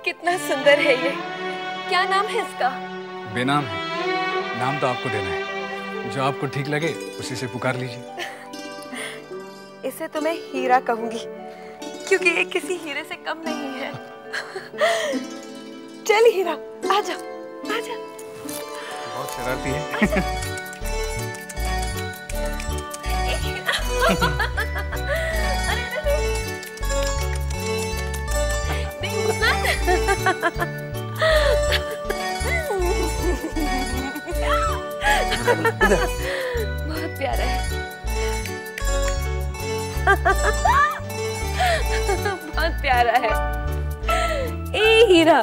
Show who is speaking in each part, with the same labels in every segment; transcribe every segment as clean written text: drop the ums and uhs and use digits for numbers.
Speaker 1: कितना सुंदर है ये। क्या नाम है इसका?
Speaker 2: बेनाम है। नाम तो आपको देना है, जो आपको ठीक लगे उसी से पुकार लीजिए।
Speaker 1: इसे तो मैं हीरा कहूंगी, क्योंकि ये किसी हीरे से कम नहीं है। चल हीरा, आजा, आजा।
Speaker 2: बहुत शरारती है।
Speaker 1: बहुत प्यारा है। बहुत प्यारा है। ए हीरा,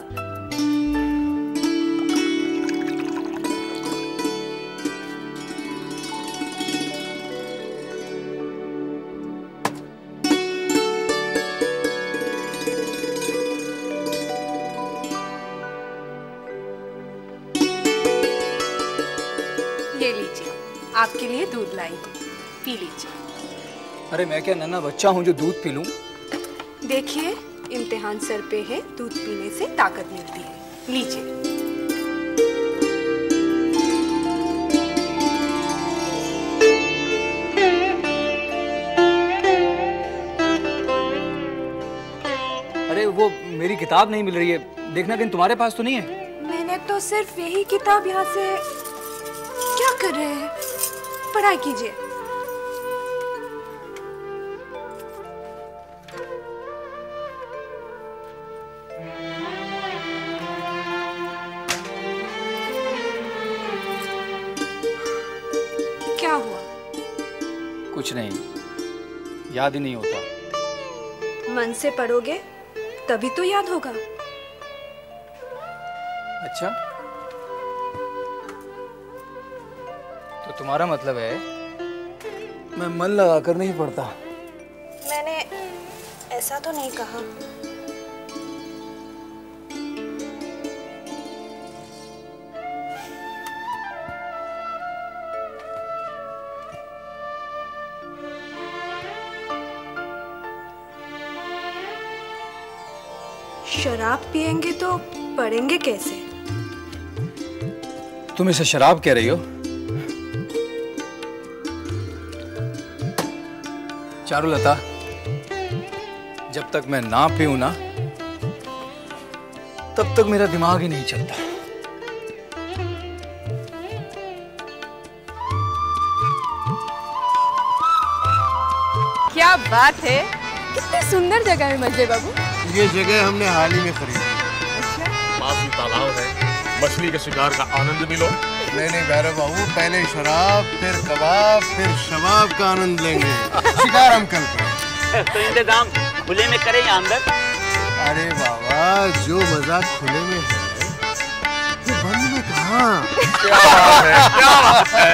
Speaker 3: ये लीजिए, आपके लिए दूध लाई हूँ, पी लीजिए।
Speaker 2: अरे मैं क्या नन्हा बच्चा हूँ जो दूध पी लूं?
Speaker 3: देखिए, इम्तिहान सर पे है, दूध पीने से ताकत मिलती है, लीजिए।
Speaker 2: अरे वो मेरी किताब नहीं मिल रही है, देखना कहीं तुम्हारे पास तो नहीं है।
Speaker 3: मैंने तो सिर्फ यही किताब यहाँ से। क्या कर रहे हैं? पढ़ाई कीजिए। क्या हुआ?
Speaker 2: कुछ नहीं, याद ही नहीं होता।
Speaker 3: मन से पढ़ोगे तभी तो याद होगा।
Speaker 2: अच्छा, तो तुम्हारा मतलब है मैं मन लगाकर नहीं पढ़ता?
Speaker 3: मैंने ऐसा तो नहीं कहा। शराब पिएंगे तो पढ़ेंगे कैसे?
Speaker 2: तुम इसे शराब कह रही हो? चारुलता, जब तक मैं ना पीऊं ना, तब तक मेरा दिमाग ही नहीं चलता।
Speaker 1: क्या बात है, कितनी सुंदर जगह है मंजय बाबू।
Speaker 4: ये जगह हमने हाल ही में खरीदी।
Speaker 5: पास में तालाब है, मछली के शिकार का आनंद मिलो।
Speaker 4: नहीं भैरव बाबू, पहले शराब, फिर कबाब, फिर शबाब का आनंद लेंगे। शिकार हम कल करें।
Speaker 6: तो इंतजाम खुले में करें या अंदर?
Speaker 4: अरे बाबा, जो मजा खुले में है वो बंद में कहाँ?
Speaker 5: क्या बात है, क्या बात है।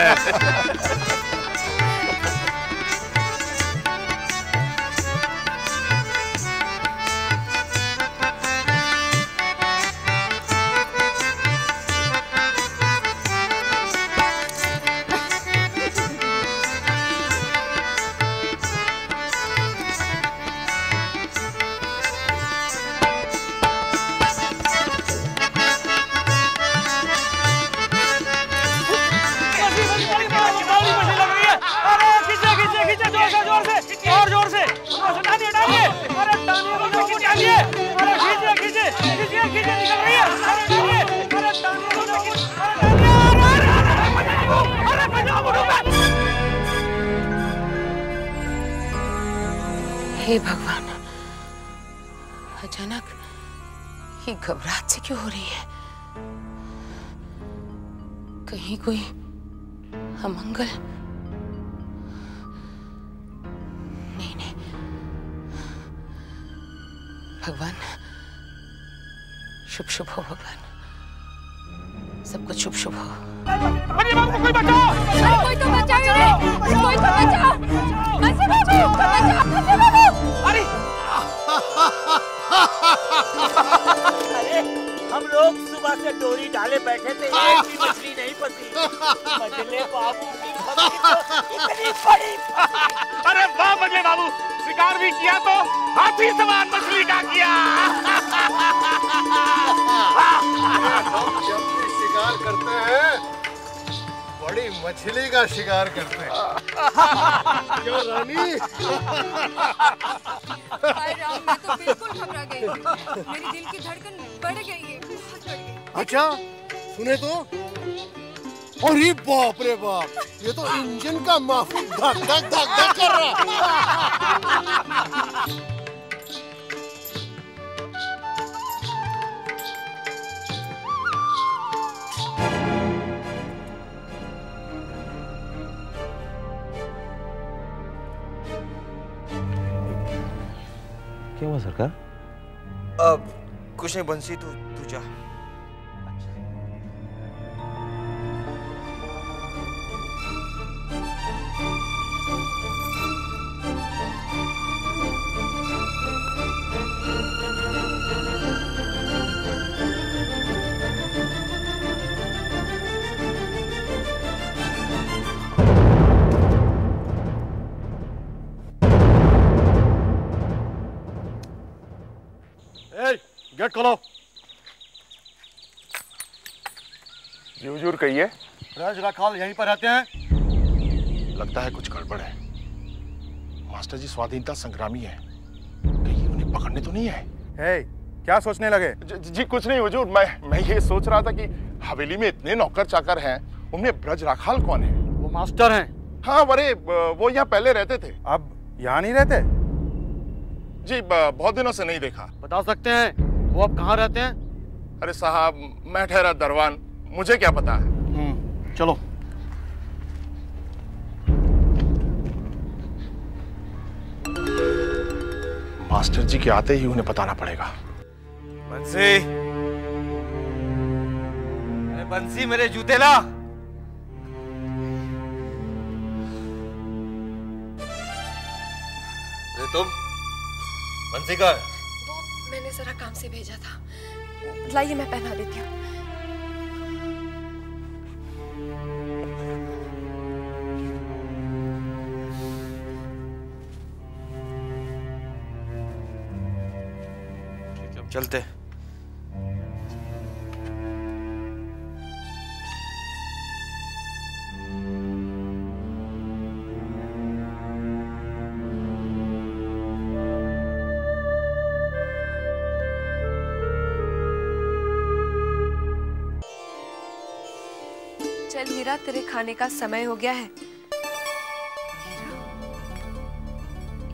Speaker 7: हे भगवान, अचानक ये घबराहट से क्यों हो रही है? कहीं कोई अमंगल? नहीं नहीं, भगवान शुभ शुभ हो, भगवान सब कुछ शुभ शुभ हो।
Speaker 5: कोई बचाओ!
Speaker 1: कोई तो बचाओ! कोई तो बचाओ! मंजय बाबू, बचाओ मंजय बाबू!
Speaker 6: अरे अरे, हम लोग सुबह से डोरी डाले बैठे थे, एक भी मछली नहीं फंसी। मंजय बाबू की इतनी बड़ी।
Speaker 5: अरे वाह मंजय बाबू, शिकार भी किया तो हाथी सवार मछली का किया।
Speaker 4: जब भी शिकार करते हैं बड़ी मछली का शिकार करते हैं। क्यों रानी?
Speaker 3: हाय राम, मैं तो बिल्कुल घबरा गई। मेरी दिल की धड़कन बढ़ गई है, बहुत बढ़ गई।
Speaker 4: अच्छा सुने तो, अरे बाप रे बाप, ये तो इंजन का माफी धक धक धक धक कर रहा।
Speaker 8: क्या हुआ सरकार?
Speaker 9: अब कुछ नहीं बंसी, तू जा।
Speaker 5: गेट खोलो। जूर कहिए।
Speaker 4: राज राखाल यहीं पर रहते हैं?
Speaker 5: लगता है कुछ गड़बड़ है। मास्टर जी स्वाधीनता संग्रामी है, कहीं उन्हें पकड़ने तो नहीं है?
Speaker 10: क्या सोचने लगे?
Speaker 5: जी कुछ नहीं हुजूर, मैं ये सोच रहा था कि हवेली में इतने नौकर चाकर हैं, उनमें ब्रज राखाल कौन है?
Speaker 10: वो मास्टर हैं।
Speaker 5: हाँ, अरे वो यहाँ पहले रहते थे।
Speaker 10: अब यहाँ नहीं रहते?
Speaker 5: जी बहुत दिनों से नहीं देखा।
Speaker 10: बता सकते हैं वो अब कहाँ रहते हैं?
Speaker 5: अरे साहब, मैं ठहरा दरवान, मुझे क्या पता है।
Speaker 10: चलो।
Speaker 5: मास्टर जी के आते ही उन्हें बताना पड़ेगा।
Speaker 9: बंसी, बंसी मेरे जूते ला। तुम बंसी का?
Speaker 1: वो मैंने जरा काम से भेजा था, लाइए मैं पहना देती हूँ।
Speaker 9: चलते।
Speaker 1: चल हीरा, तेरे खाने का समय हो गया है।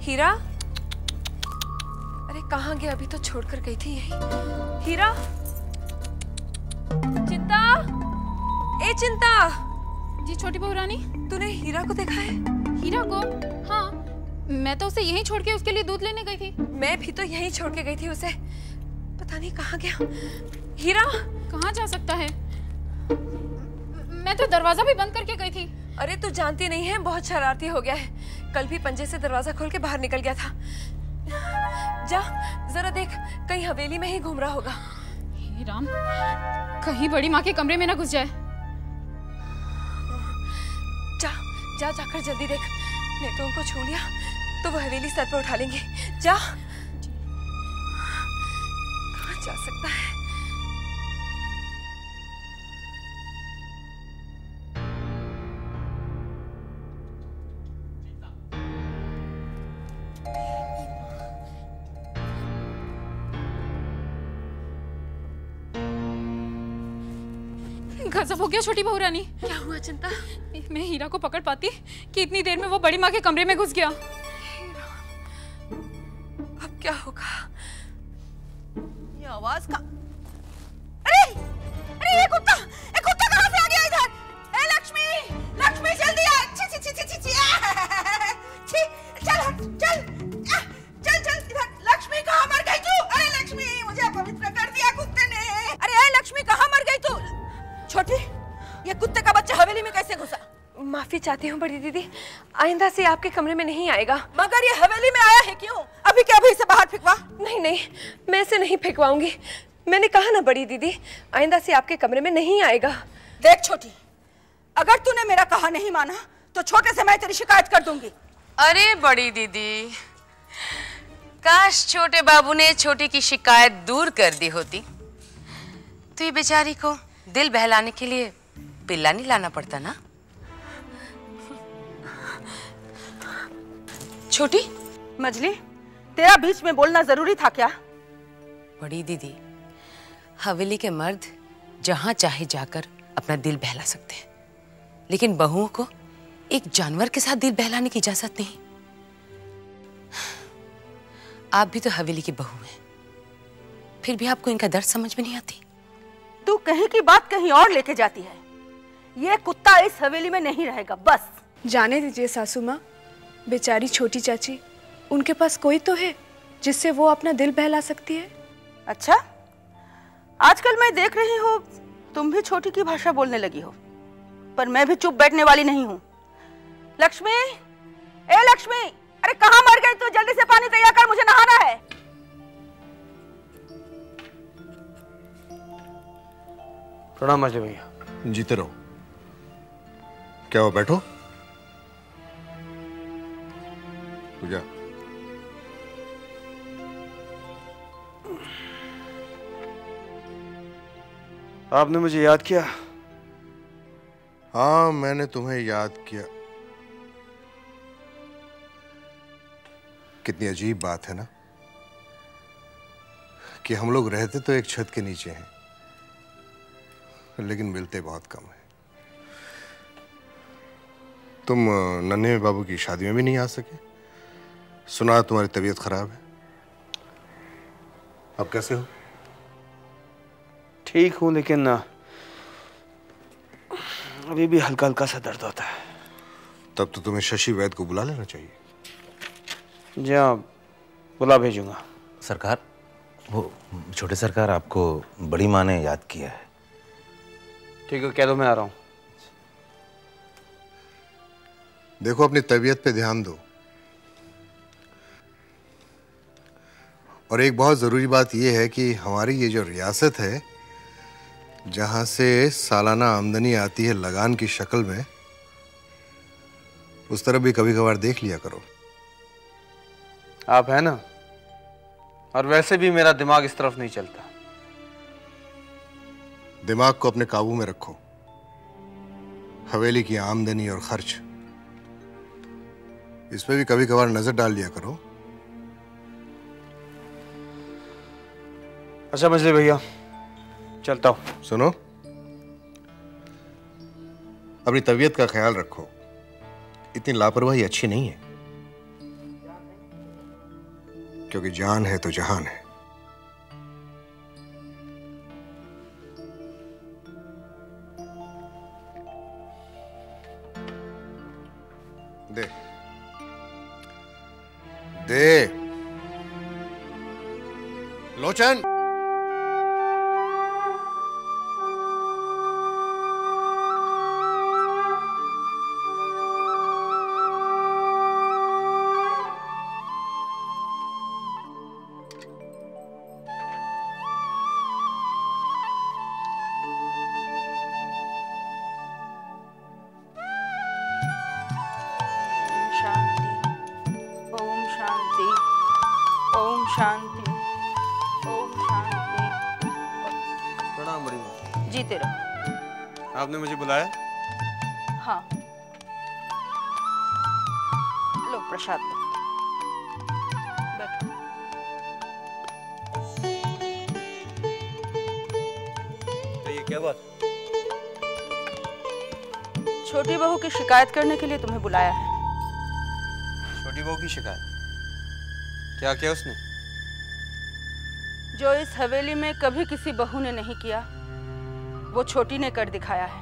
Speaker 1: हीरा, अरे कहाँ गया? अभी तो छोड़कर गई थी यही। हीरा, चिंता, ए चिंता।
Speaker 3: जी छोटी बहू रानी।
Speaker 1: तूने हीरा को देखा है?
Speaker 3: हीरा को? हाँ, मैं तो उसे यहीं छोड़ के उसके लिए दूध लेने गई थी।
Speaker 1: मैं भी तो यहीं छोड़ के गई थी उसे, पता नहीं कहाँ गया। हीरा
Speaker 3: कहाँ जा सकता है? मैं तो दरवाजा भी बंद करके गई थी।
Speaker 1: अरे तू जानती नहीं है, बहुत शरारती हो गया है। कल भी पंजे से दरवाजा खोल के बाहर निकल गया था। जा जरा देख, कहीं हवेली में ही घूम रहा होगा।
Speaker 3: हे राम, कहीं बड़ी माँ के कमरे में ना घुस जाए।
Speaker 1: जा जा जाकर जल्दी देख, नहीं तो उनको छू लिया तो वो हवेली सर पर उठा लेंगे। जा। कहाँ जा सकता है?
Speaker 3: गजब हो गया छोटी बहू रानी।
Speaker 1: क्या हुआ चिंता?
Speaker 3: मैं हीरा को पकड़ पाती कि इतनी देर में वो बड़ी माँ के कमरे में घुस गया।
Speaker 1: अब क्या होगा?
Speaker 7: ये आवाज का? अरे अरे ये कुत्ता कहाँ से आ गया इधर? ए लक्ष्मी, लक्ष्मी जल्दी आ। छी छी छी छी छी छी चल चल चल चल इधर। लक्ष्मी कहाँ मर गई तू? अरे लक्ष्मी, मुझे अपवित्र कर दिया कुत्ते ने। अरे ए लक्ष्मी, कहाँ मर गई तू? छोटी, ये कुत्ते का बच्चा हवेली में कैसे घुसा?
Speaker 1: माफी चाहती हूँ बड़ी दीदी, आइंदा से आपके कमरे में नहीं आएगा।
Speaker 7: मगर ये हवेली में आया है क्यों? अभी क्या अभी इसे बाहर फेंकवा?
Speaker 1: नहीं नहीं, मैं इसे नहीं फेंकवाऊंगी। मैंने कहा ना बड़ी दीदी, आइंदा से आपके कमरे में नहीं आएगा।
Speaker 7: देख छोटी, अगर तूने मेरा कहा नहीं माना तो छोटे से मैं तेरी शिकायत कर दूंगी।
Speaker 11: अरे बड़ी दीदी,
Speaker 8: काश छोटे बाबू ने छोटी की शिकायत दूर कर दी होती तो ये बेचारी को दिल बहलाने के लिए पिल्ला नहीं लाना पड़ता ना। छोटी
Speaker 7: मजली, तेरा बीच में बोलना जरूरी था क्या?
Speaker 8: बड़ी दीदी, हवेली के मर्द जहां चाहे जाकर अपना दिल बहला सकते हैं, लेकिन बहुओं को एक जानवर के साथ दिल बहलाने की इजाजत नहीं। आप भी तो हवेली की बहू हैं, फिर भी आपको इनका दर्द समझ में नहीं आती।
Speaker 7: तू कहीं की बात कहीं और लेके जाती है। ये कुत्ता इस हवेली में नहीं रहेगा, बस।
Speaker 3: जाने दीजिए सासू माँ, बेचारी छोटी चाची, उनके पास कोई तो है जिससे वो अपना दिल बहला सकती है।
Speaker 7: अच्छा, आजकल मैं देख रही हूँ तुम भी छोटी की भाषा बोलने लगी हो, पर मैं भी चुप बैठने वाली नहीं हूँ। लक्ष्मी, ए लक्ष्मी, अरे कहाँ मर गई तू? जल्दी से पानी तैयार कर, मुझे नहाना है।
Speaker 10: प्रणाम मजली भैया।
Speaker 4: जीते रहो। क्या हो, बैठो। पूजा,
Speaker 9: आपने मुझे याद किया?
Speaker 4: हाँ, मैंने तुम्हें याद किया। कितनी अजीब बात है ना कि हम लोग रहते तो एक छत के नीचे हैं, लेकिन मिलते बहुत कम है। तुम नन्हे बाबू की शादी में भी नहीं आ सके। सुना तुम्हारी तबीयत खराब है। अब कैसे हो?
Speaker 9: ठीक हूं, लेकिन अभी भी हल्का हल्का सा दर्द होता है।
Speaker 4: तब तो तुम्हें शशि वैद्य को बुला लेना चाहिए।
Speaker 9: जी हाँ, बुला भेजूंगा।
Speaker 11: सरकार, वो छोटे सरकार, आपको बड़ी माँ ने याद किया है।
Speaker 9: ठीक है, कह दो मैं आ रहा हूँ।
Speaker 4: देखो, अपनी तबीयत पे ध्यान दो। और एक बहुत जरूरी बात यह है कि हमारी ये जो रियासत है, जहां से सालाना आमदनी आती है लगान की शक्ल में, उस तरफ भी कभी कभार देख लिया करो।
Speaker 9: आप है ना, और वैसे भी मेरा दिमाग इस तरफ नहीं चलता।
Speaker 4: दिमाग को अपने काबू में रखो। हवेली की आमदनी और खर्च, इस पे भी कभी कभार नजर डाल लिया करो।
Speaker 9: अच्छा मजली भैया, चलता हूं।
Speaker 4: सुनो, अपनी तबीयत का ख्याल रखो। इतनी लापरवाही अच्छी नहीं है, क्योंकि जान है तो जहान है। दे दे लोचन।
Speaker 7: जीते रहो।
Speaker 9: आपने मुझे बुलाया?
Speaker 7: हाँ, लो प्रसाद लो, बैठो।
Speaker 9: तो ये क्या बात?
Speaker 7: छोटी बहू की शिकायत करने के लिए तुम्हें बुलाया है।
Speaker 9: छोटी बहू की शिकायत? क्या किया उसने?
Speaker 7: जो इस हवेली में कभी किसी बहू ने नहीं किया, वो छोटी ने कर दिखाया है।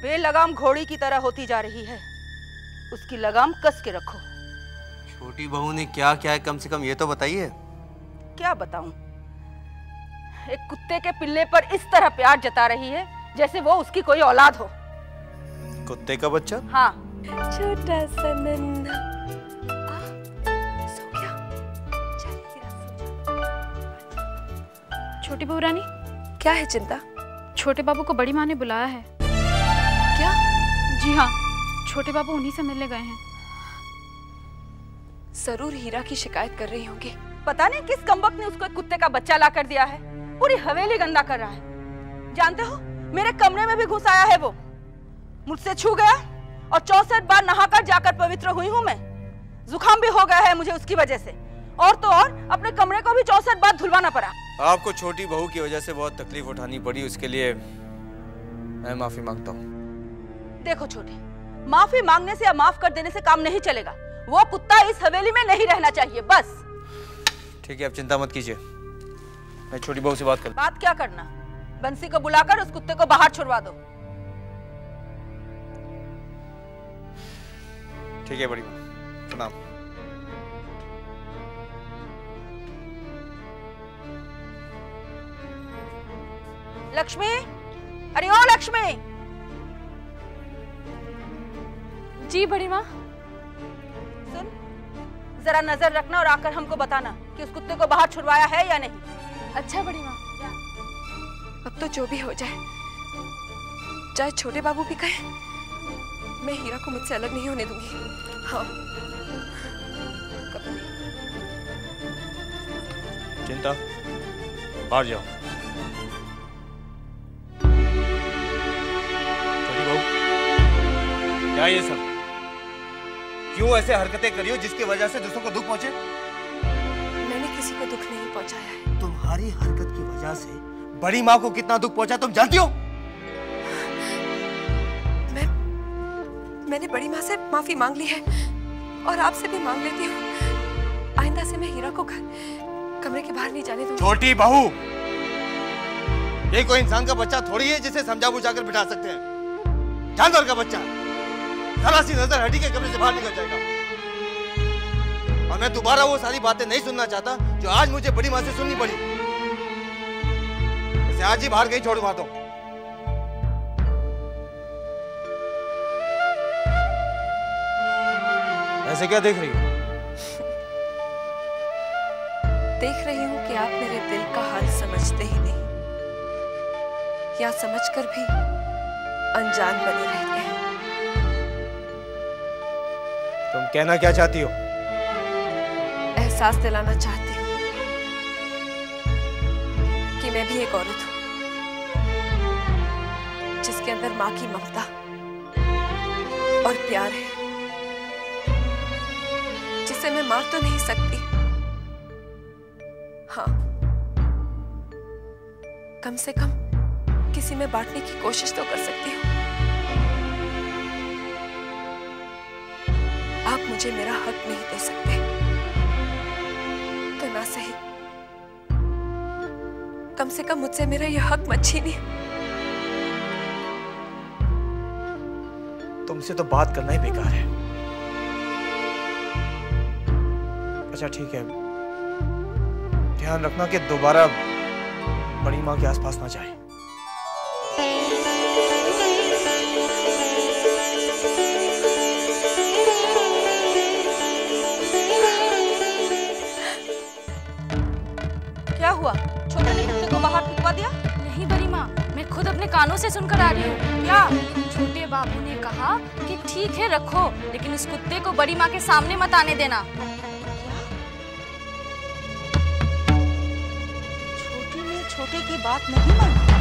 Speaker 7: बेलगाम घोड़ी की तरह होती जा रही है, उसकी लगाम कस के रखो।
Speaker 9: छोटी बहू ने क्या किया है, कम से कम ये तो बताइए।
Speaker 7: क्या बताऊं? एक कुत्ते के पिल्ले पर इस तरह प्यार जता रही है जैसे वो उसकी कोई औलाद हो।
Speaker 9: कुत्ते का बच्चा?
Speaker 7: हाँ।
Speaker 3: छोटा सा नन्हा।
Speaker 12: छोटी बहू रानी,
Speaker 3: क्या है चिंता?
Speaker 12: छोटे बाबू को बड़ी माँ ने बुलाया है।
Speaker 3: क्या?
Speaker 12: जी हाँ, छोटे बाबू उन्हीं से मिलने गए हैं।
Speaker 1: जरूर हीरा की शिकायत कर रही होंगी।
Speaker 7: पता नहीं किस कमबख्त ने उसको एक कुत्ते का बच्चा ला कर दिया है, पूरी हवेली गंदा कर रहा है। जानते हो, मेरे कमरे में भी घुस आया है वो, मुझसे छू गया और 64 बार नहाकर जाकर पवित्र हुई हूँ मैं। जुकाम भी हो गया है मुझे उसकी वजह से, और तो और अपने कमरे को भी 64 बार धुलवाना पड़ा।
Speaker 9: आपको छोटी बहू की वजह से बहुत तकलीफ उठानी पड़ी, उसके लिए मैं माफी मांगता हूँ।
Speaker 7: देखो छोटी, माफी मांगने से या माफ कर देने से काम नहीं चलेगा। वो कुत्ता इस हवेली में नहीं रहना चाहिए, बस।
Speaker 9: ठीक है, अब चिंता मत कीजिए, मैं छोटी बहू से बात कर।
Speaker 7: बात क्या करना, बंसी को बुलाकर उस कुत्ते को बाहर छुड़वा दो।
Speaker 9: ठीक है बड़ी बहू, प्रणाम।
Speaker 7: लक्ष्मी, अरे ओ लक्ष्मी।
Speaker 12: जी बड़ी माँ।
Speaker 7: सुन, जरा नजर रखना और आकर हमको बताना कि उस कुत्ते को बाहर छुड़वाया है या नहीं।
Speaker 12: अच्छा बड़ी माँ।
Speaker 1: अब तो जो भी हो जाए, चाहे छोटे बाबू भी कहे, मैं हीरा को मुझसे अलग नहीं होने दूंगी। हाँ, कभी नहीं।
Speaker 9: चिंता, बाहर जाओ। छोटी बहू, क्या ये सब? क्यों ऐसे हरकतें करी हो जिसकी वजह से दूसरों को दुख पहुंचे?
Speaker 1: मैंने किसी को दुख नहीं पहुंचाया है।
Speaker 9: तुम्हारी हरकत की वजह से बड़ी माँ को कितना दुख पहुंचा तुम जानती हो?
Speaker 1: मैंने बड़ी माँ से माफी मांग ली है और आपसे भी मांग लेती हूँ। आइंदा से मैं हीरा को कमरे के बाहर नहीं जाने दूंगी।
Speaker 9: छोटी बहू, ये कोई इंसान का बच्चा थोड़ी है जिसे समझा बुझा कर बिठा सकते हैं। जानवर का बच्चा जरा सी नजर हटी के कमरे से बाहर निकल जाएगा। और मैं दोबारा वो सारी बातें नहीं सुनना चाहता जो आज मुझे बड़ी माँ से सुननी पड़ी। इसे आज ही बाहर कहीं छोड़वा दो। ऐसे क्या देख रही हो?
Speaker 1: देख रही हूँ कि आप मेरे दिल का हाल समझते ही नहीं, या समझकर भी अनजान बने रहते हैं।
Speaker 9: तुम कहना क्या चाहती हो?
Speaker 1: एहसास दिलाना चाहती हूँ कि मैं भी एक औरत हूँ जिसके अंदर माँ की ममता और प्यार है, जिसे मैं मार तो नहीं सकती, हाँ, कम से कम किसी में बांटने की कोशिश तो कर सकती हूँ। आप मुझे मेरा हक नहीं दे सकते तो ना सही, कम से कम मुझसे मेरा यह हक मत छीनिए।
Speaker 9: तुमसे तो बात करना ही बेकार है। अच्छा ठीक है, ध्यान रखना कि दोबारा बड़ी माँ के आसपास ना जाए।
Speaker 7: क्या हुआ? छोटे ने कुत्ते को बाहर फेंकवा दिया?
Speaker 12: नहीं बड़ी माँ, मैं खुद अपने कानों से सुनकर आ रही हूँ। क्या? छोटे बाबू ने कहा कि ठीक है रखो, लेकिन उस कुत्ते को बड़ी माँ के सामने मत आने देना।
Speaker 7: छोटी ने छोटे की बात नहीं मानी।